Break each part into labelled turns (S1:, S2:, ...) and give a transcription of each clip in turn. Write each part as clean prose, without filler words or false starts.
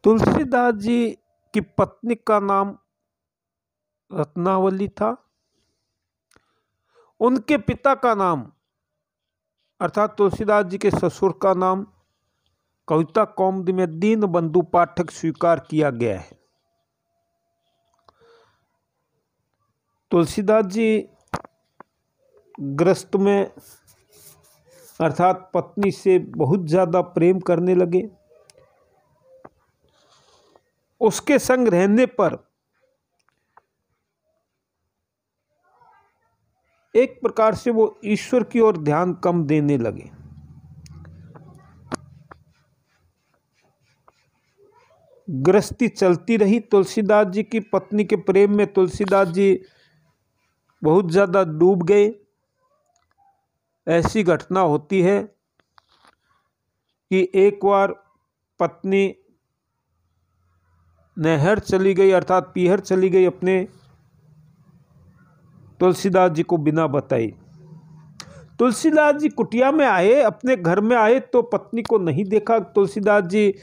S1: तुलसीदास जी की पत्नी का नाम रत्नावली था। उनके पिता का नाम अर्थात तुलसीदास जी के ससुर का नाम कविता कौमुदी में दीनबंधु पाठक स्वीकार किया गया है। तुलसीदास जी गृहस्थ में अर्थात पत्नी से बहुत ज़्यादा प्रेम करने लगे। उसके संग रहने पर एक प्रकार से वो ईश्वर की ओर ध्यान कम देने लगे। गृहस्थी चलती रही। तुलसीदास जी की पत्नी के प्रेम में तुलसीदास जी बहुत ज़्यादा डूब गए। ऐसी घटना होती है कि एक बार पत्नी नहर चली गई अर्थात पीहर चली गई अपने तुलसीदास जी को बिना बताए। तुलसीदास जी कुटिया में आए, अपने घर में आए तो पत्नी को नहीं देखा। तुलसीदास जी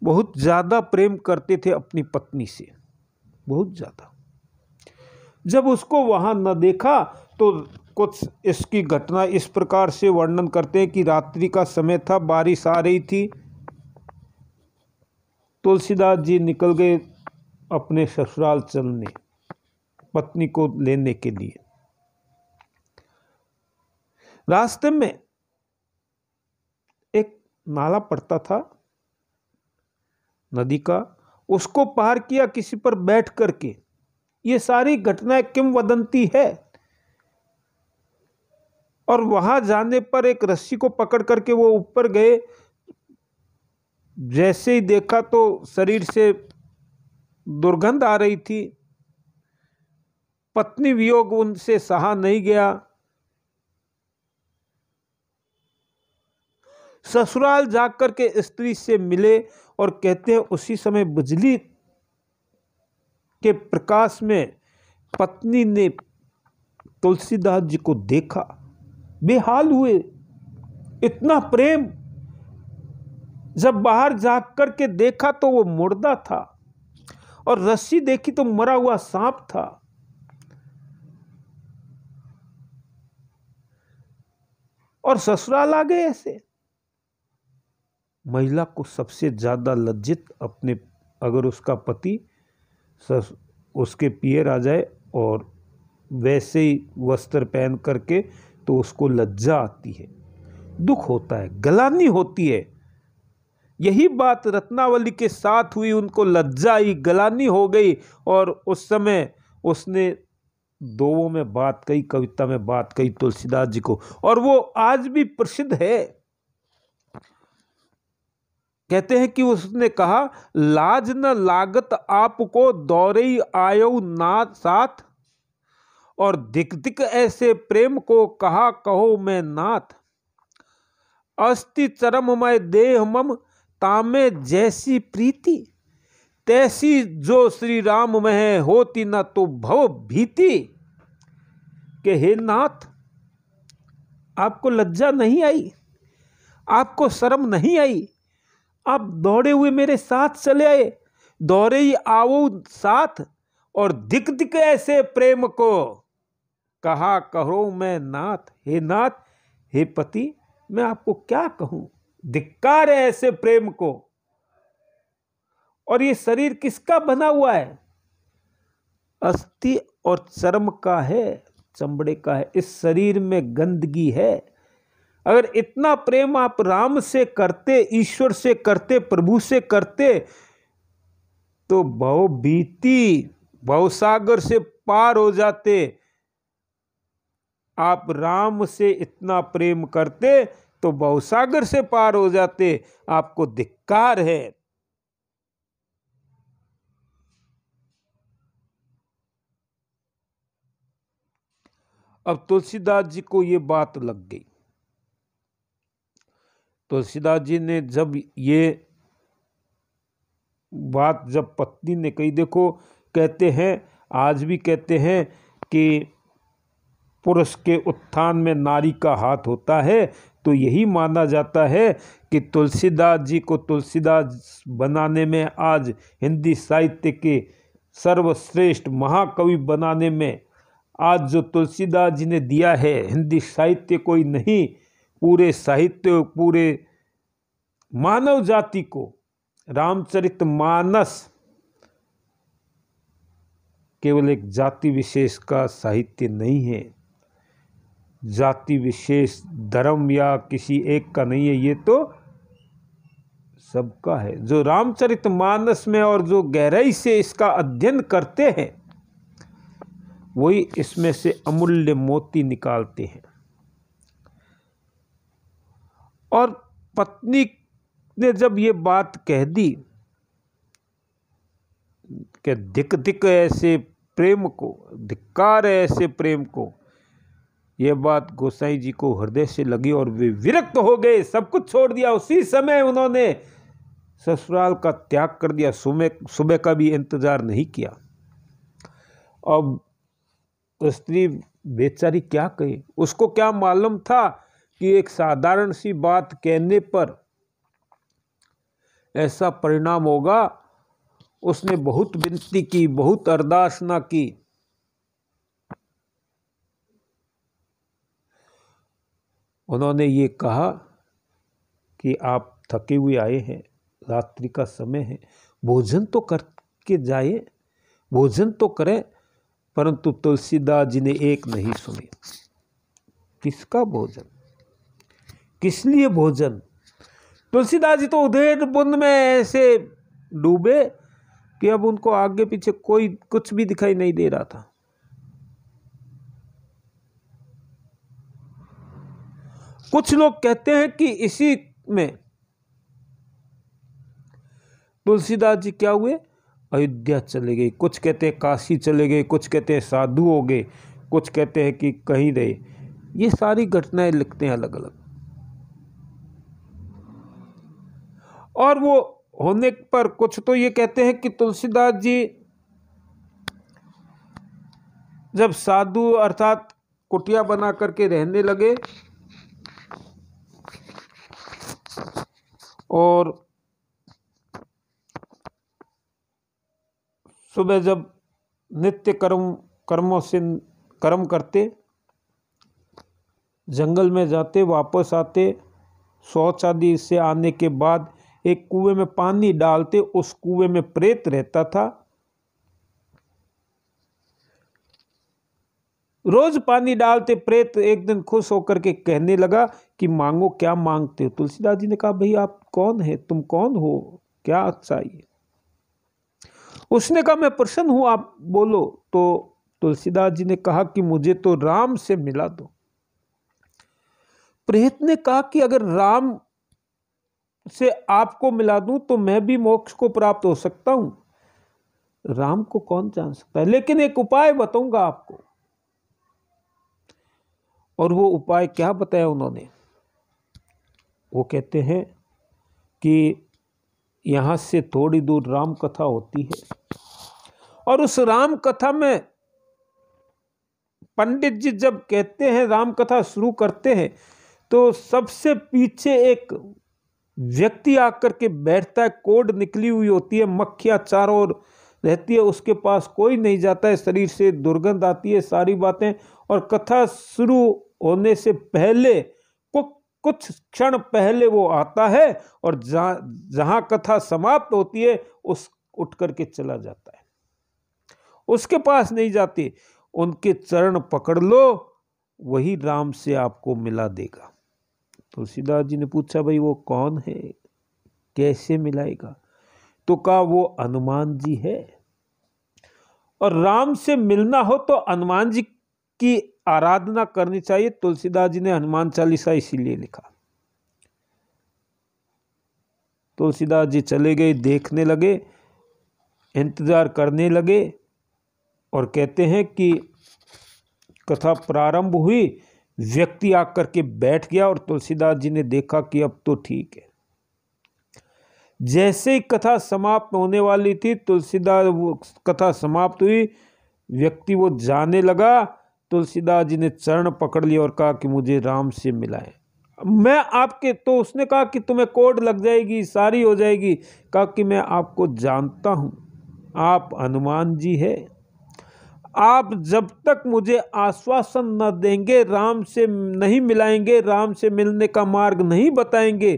S1: बहुत ज़्यादा प्रेम करते थे अपनी पत्नी से, बहुत ज़्यादा। जब उसको वहाँ न देखा तो कुछ इसकी घटना इस प्रकार से वर्णन करते हैं कि रात्रि का समय था, बारिश आ रही थी। तुलसीदास जी निकल गए अपने ससुराल चलने, पत्नी को लेने के लिए। रास्ते में एक नाला पड़ता था नदी का, उसको पार किया किसी पर बैठ करके। ये सारी घटनाएं किंवदंती है। और वहां जाने पर एक रस्सी को पकड़ करके वो ऊपर गए। जैसे ही देखा तो शरीर से दुर्गंध आ रही थी। पत्नी वियोग उनसे सहा नहीं गया। ससुराल जाकर के स्त्री से मिले और कहते हैं उसी समय बिजली के प्रकाश में पत्नी ने तुलसीदास जी को देखा। बेहाल हुए, इतना प्रेम। जब बाहर जाकर के देखा तो वो मुर्दा था और रस्सी देखी तो मरा हुआ सांप था। और ससुराल आ गए ऐसे। महिला को सबसे ज्यादा लज्जित अपने, अगर उसका पति उसके पियर आ जाए और वैसे ही वस्त्र पहन करके, तो उसको लज्जा आती है, दुख होता है, गलानी होती है। यही बात रत्नावली के साथ हुई। उनको लज्जा आई, गलानी हो गई और उस समय उसने दोवों में बात कही, कविता में बात कही तुलसीदास जी को, और वो आज भी प्रसिद्ध है। कहते हैं कि उसने कहा, लाज न लागत आपको दौरे आयो नाथ साथ, और दिक दिक ऐसे प्रेम को कहा कहो मैं नाथ। अस्ति चरममय देह मम तामे जैसी प्रीति, तैसी जो श्री राम में होती न तो भव भीति। के हे नाथ, आपको लज्जा नहीं आई, आपको शर्म नहीं आई, आप दौड़े हुए मेरे साथ चले आए, दौड़े ही आओ साथ, और दिक दिक ऐसे प्रेम को कहा कहो मैं नाथ। हे नाथ, हे पति, मैं आपको क्या कहूं, धिक्कार है ऐसे प्रेम को। और ये शरीर किसका बना हुआ है? अस्थि और चर्म का है, चमड़े का है। इस शरीर में गंदगी है। अगर इतना प्रेम आप राम से करते, ईश्वर से करते, प्रभु से करते, तो भव भीति, भवसागर से पार हो जाते। आप राम से इतना प्रेम करते तो भवसागर से पार हो जाते। आपको धिक्कार है। अब तुलसीदास जी को ये बात लग गई। तुलसीदास जी ने जब ये बात जब पत्नी ने कही, देखो कहते हैं, आज भी कहते हैं कि पुरुष के उत्थान में नारी का हाथ होता है। तो यही माना जाता है कि तुलसीदास जी को तुलसीदास बनाने में, आज हिंदी साहित्य के सर्वश्रेष्ठ महाकवि बनाने में, आज जो तुलसीदास जी ने दिया है हिंदी साहित्य को ही नहीं, पूरे साहित्य, पूरे मानव जाति को, रामचरितमानस केवल एक जाति विशेष का साहित्य नहीं है, जाति विशेष, धर्म या किसी एक का नहीं है, ये तो सबका है। जो रामचरितमानस में और जो गहराई से इसका अध्ययन करते हैं वही इसमें से अमूल्य मोती निकालते हैं। और पत्नी ने जब ये बात कह दी कि धिक धिक ऐसे प्रेम को, धिक्कार है ऐसे प्रेम को, यह बात गोसाई जी को हृदय से लगी और वे विरक्त हो गए, सब कुछ छोड़ दिया। उसी समय उन्होंने ससुराल का त्याग कर दिया, सुबह का भी इंतजार नहीं किया। अब स्त्री बेचारी क्या कहे, उसको क्या मालूम था कि एक साधारण सी बात कहने पर ऐसा परिणाम होगा। उसने बहुत विनती की, बहुत अरदासना की, उन्होंने ये कहा कि आप थके हुए आए हैं, रात्रि का समय है, भोजन तो करके जाए, भोजन तो करें। परंतु तुलसीदास जी ने एक नहीं सुनी। किसका भोजन, किस लिए भोजन? तुलसीदास जी तो उधेड़ बुंद में ऐसे डूबे कि अब उनको आगे पीछे कोई कुछ भी दिखाई नहीं दे रहा था। कुछ लोग कहते हैं कि इसी में तुलसीदास जी क्या हुए, अयोध्या चले गए, कुछ कहते हैं काशी चले गए, कुछ कहते हैं साधु हो गए, कुछ कहते हैं कि कहीं रहे। ये सारी घटनाएं लिखते हैं अलग अलग। और वो होने पर कुछ तो ये कहते हैं कि तुलसीदास जी जब साधु अर्थात कुटिया बना करके रहने लगे और सुबह जब नित्य कर्मों से कर्म करते, जंगल में जाते, वापस आते, शौच आदि से आने के बाद एक कुएं में पानी डालते, उस कुएं में प्रेत रहता था। रोज पानी डालते, प्रेत एक दिन खुश होकर के कहने लगा कि मांगो, क्या मांगते हो? तुलसीदास जी ने कहा, भाई आप कौन है, तुम कौन हो, क्या चाहिए? उसने कहा, मैं प्रसन्न हूं, आप बोलो। तो तुलसीदास जी ने कहा कि मुझे तो राम से मिला दो। प्रेत ने कहा कि अगर राम से आपको मिला दूं तो मैं भी मोक्ष को प्राप्त हो सकता हूं। राम को कौन जान सकता है, लेकिन एक उपाय बताऊंगा आपको। और वो उपाय क्या बताया उन्होंने? वो कहते हैं कि यहां से थोड़ी दूर राम कथा होती है और उस राम कथा में पंडित जी जब कहते हैं, राम कथा शुरू करते हैं, तो सबसे पीछे एक व्यक्ति आकर के बैठता है, कोड निकली हुई होती है, मक्खियां चारों ओर रहती है, उसके पास कोई नहीं जाता है, शरीर से दुर्गंध आती है, सारी बातें। और कथा शुरू होने से पहले कुछ क्षण पहले वो आता है और जहां कथा समाप्त होती है उस उठ करके चला जाता है, उसके पास नहीं जाते। उनके चरण पकड़ लो, वही राम से आपको मिला देगा। तुलसीदास जी ने पूछा, भाई वो कौन है, कैसे मिलाएगा? तो कहा, वो हनुमान जी है, और राम से मिलना हो तो हनुमान जी की आराधना करनी चाहिए। तुलसीदास जी ने हनुमान चालीसा इसीलिए लिखा। तुलसीदास जी चले गए, देखने लगे, इंतजार करने लगे, और कहते हैं कि कथा प्रारंभ हुई, व्यक्ति आकर के बैठ गया और तुलसीदास जी ने देखा कि अब तो ठीक है। जैसे ही कथा समाप्त होने वाली थी, तुलसीदास कथा समाप्त हुई, व्यक्ति वो जाने लगा, तुलसीदास जी ने चरण पकड़ लिया और कहा कि मुझे राम से मिलाएं। मैं आपके, तो उसने कहा कि तुम्हें कोढ़ लग जाएगी, सारी हो जाएगी। कहा कि मैं आपको जानता हूं, आप हनुमान जी है। आप जब तक मुझे आश्वासन न देंगे, राम से नहीं मिलाएंगे, राम से मिलने का मार्ग नहीं बताएंगे,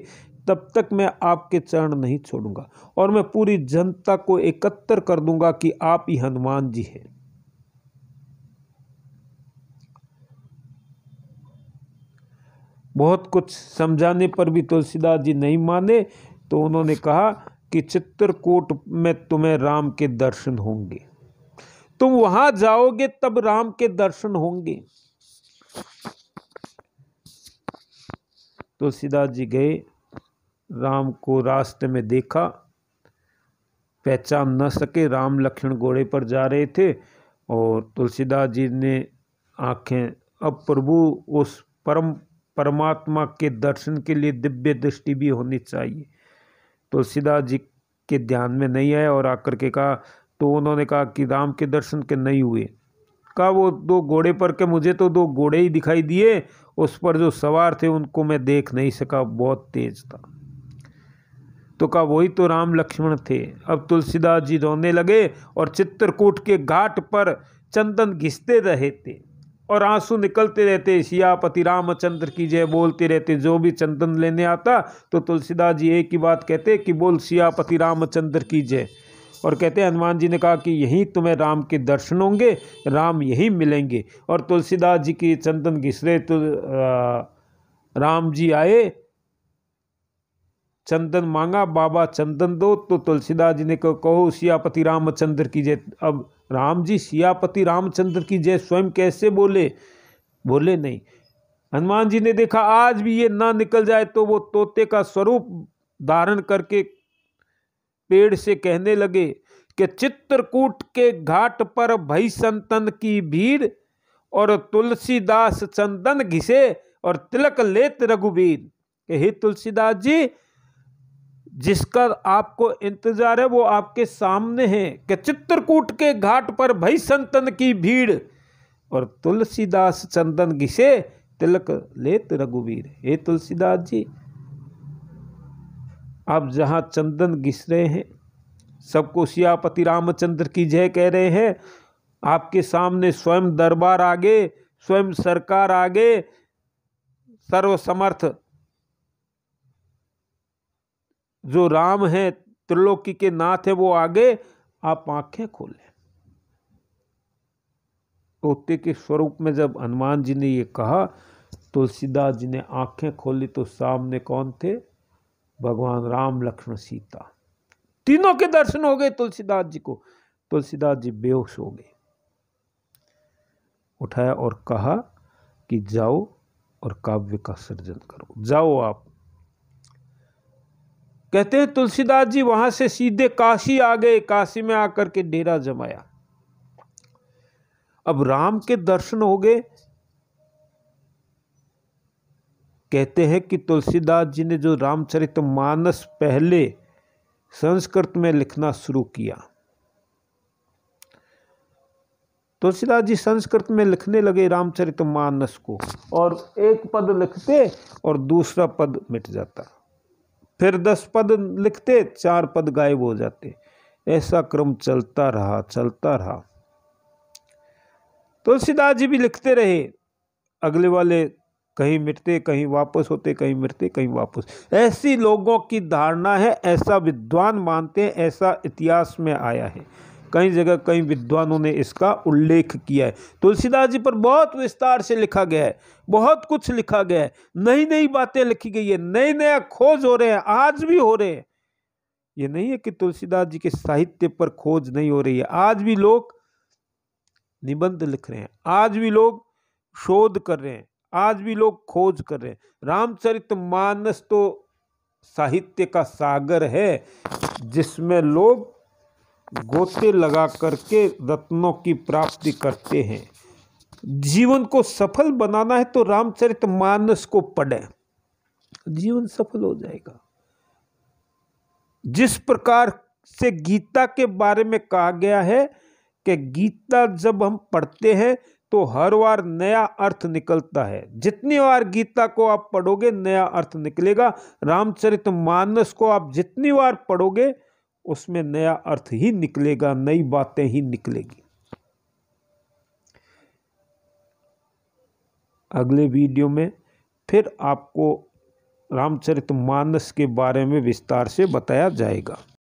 S1: तब तक मैं आपके चरण नहीं छोड़ूंगा और मैं पूरी जनता को एकत्र कर दूंगा कि आप ही हनुमान जी हैं। बहुत कुछ समझाने पर भी तुलसीदास जी नहीं माने, तो उन्होंने कहा कि चित्रकूट में तुम्हें राम के दर्शन होंगे, तुम वहां जाओगे तब राम के दर्शन होंगे। तुलसीदास जी गए, राम को रास्ते में देखा, पहचान न सके, राम लक्ष्मण घोड़े पर जा रहे थे और तुलसीदास जी ने आंखें, अब प्रभु उस परमात्मा के दर्शन के लिए दिव्य दृष्टि भी होनी चाहिए। तुलसीदास जी के ध्यान में नहीं आया और आकर के कहा, तो उन्होंने कहा कि राम के दर्शन के नहीं हुए। कहा वो 2 घोड़े पर के, मुझे तो 2 घोड़े ही दिखाई दिए, उस पर जो सवार थे उनको मैं देख नहीं सका, बहुत तेज था। तो कहा वही तो राम लक्ष्मण थे। अब तुलसीदास जी रोने लगे और चित्रकूट के घाट पर चंदन घिसते रहे थे और आंसू निकलते रहते, सियापति रामचंद्र की जय बोलते रहते। जो भी चंदन लेने आता तो तुलसीदास जी एक ही बात कहते कि बोल सियापति रामचंद्र की जय। और कहते हनुमान जी ने कहा कि यहीं तुम्हें राम के दर्शन होंगे, राम यहीं मिलेंगे। और तुलसीदास जी की चंदन घिस रहे तो राम जी आए, चंदन मांगा, बाबा चंदन दो। तो तुलसीदास जी ने कहो सियापति रामचंद्र की जय। अब राम जी सियापति रामचंद्र की जय स्वयं कैसे बोले? बोले नहीं। हनुमान जी ने देखा आज भी ये ना निकल जाए, तो वो तोते का स्वरूप धारण करके पेड़ से कहने लगे कि चित्रकूट के घाट पर भई संतन की भीड़ और तुलसीदास चंदन घिसे और तिलक लेत रघुवीर। हे तुलसीदास जी, जिसका आपको इंतजार है वो आपके सामने है कि चित्रकूट के घाट पर भई संतन की भीड़ और तुलसीदास चंदन घिसे तिलक लेत रघुवीर। हे तुलसीदास जी, आप जहां चंदन घिस रहे हैं, सबको सियापति रामचंद्र की जय कह रहे हैं, आपके सामने स्वयं दरबार आगे, स्वयं सरकार आगे, सर्वसमर्थ जो राम है, त्रिलोकी के नाथ है, वो आगे, आप आंखें खोलें। तोते के स्वरूप में जब हनुमान जी ने ये कहा, तुलसीदास जी ने आंखें खोली तो सामने कौन थे? भगवान राम लक्ष्मण सीता, तीनों के दर्शन हो गए तुलसीदास जी को। तुलसीदास जी बेहोश हो गए। उठाया और कहा कि जाओ और काव्य का सृजन करो, जाओ आप। कहते हैं तुलसीदास जी वहां से सीधे काशी आ गए, काशी में आकर के डेरा जमाया। अब राम के दर्शन हो गए। कहते हैं कि तुलसीदास जी ने जो रामचरितमानस पहले संस्कृत में लिखना शुरू किया, तुलसीदास जी संस्कृत में लिखने लगे रामचरितमानस को, और एक पद लिखते और दूसरा पद मिट जाता, फिर 10 पद लिखते, 4 पद गायब हो जाते। ऐसा क्रम चलता रहा, चलता रहा। तुलसीदास जी भी लिखते रहे, अगले वाले कहीं मिटते, कहीं वापस होते, कहीं मिटते, कहीं वापस। ऐसी लोगों की धारणा है, ऐसा विद्वान मानते हैं, ऐसा इतिहास में आया है। कई जगह कई विद्वानों ने इसका उल्लेख किया है। तुलसीदास जी पर बहुत विस्तार से लिखा गया है, बहुत कुछ लिखा गया है, नई नई बातें लिखी गई है, नए नया खोज हो रहे हैं, आज भी हो रहे हैं। ये नहीं है कि तुलसीदास जी के साहित्य पर खोज नहीं हो रही है, आज भी लोग निबंध लिख रहे हैं, आज भी लोग शोध कर रहे हैं, आज भी लोग खोज कर रहे हैं। रामचरितमानस तो साहित्य का सागर है, जिसमें लोग गोते लगा करके रत्नों की प्राप्ति करते हैं। जीवन को सफल बनाना है तो रामचरितमानस को पढ़ें, जीवन सफल हो जाएगा। जिस प्रकार से गीता के बारे में कहा गया है कि गीता जब हम पढ़ते हैं तो हर बार नया अर्थ निकलता है। जितनी बार गीता को आप पढ़ोगे नया अर्थ निकलेगा। रामचरितमानस को आप जितनी बार पढ़ोगे उसमें नया अर्थ ही निकलेगा, नई बातें ही निकलेगी। अगले वीडियो में फिर आपको रामचरितमानस के बारे में विस्तार से बताया जाएगा।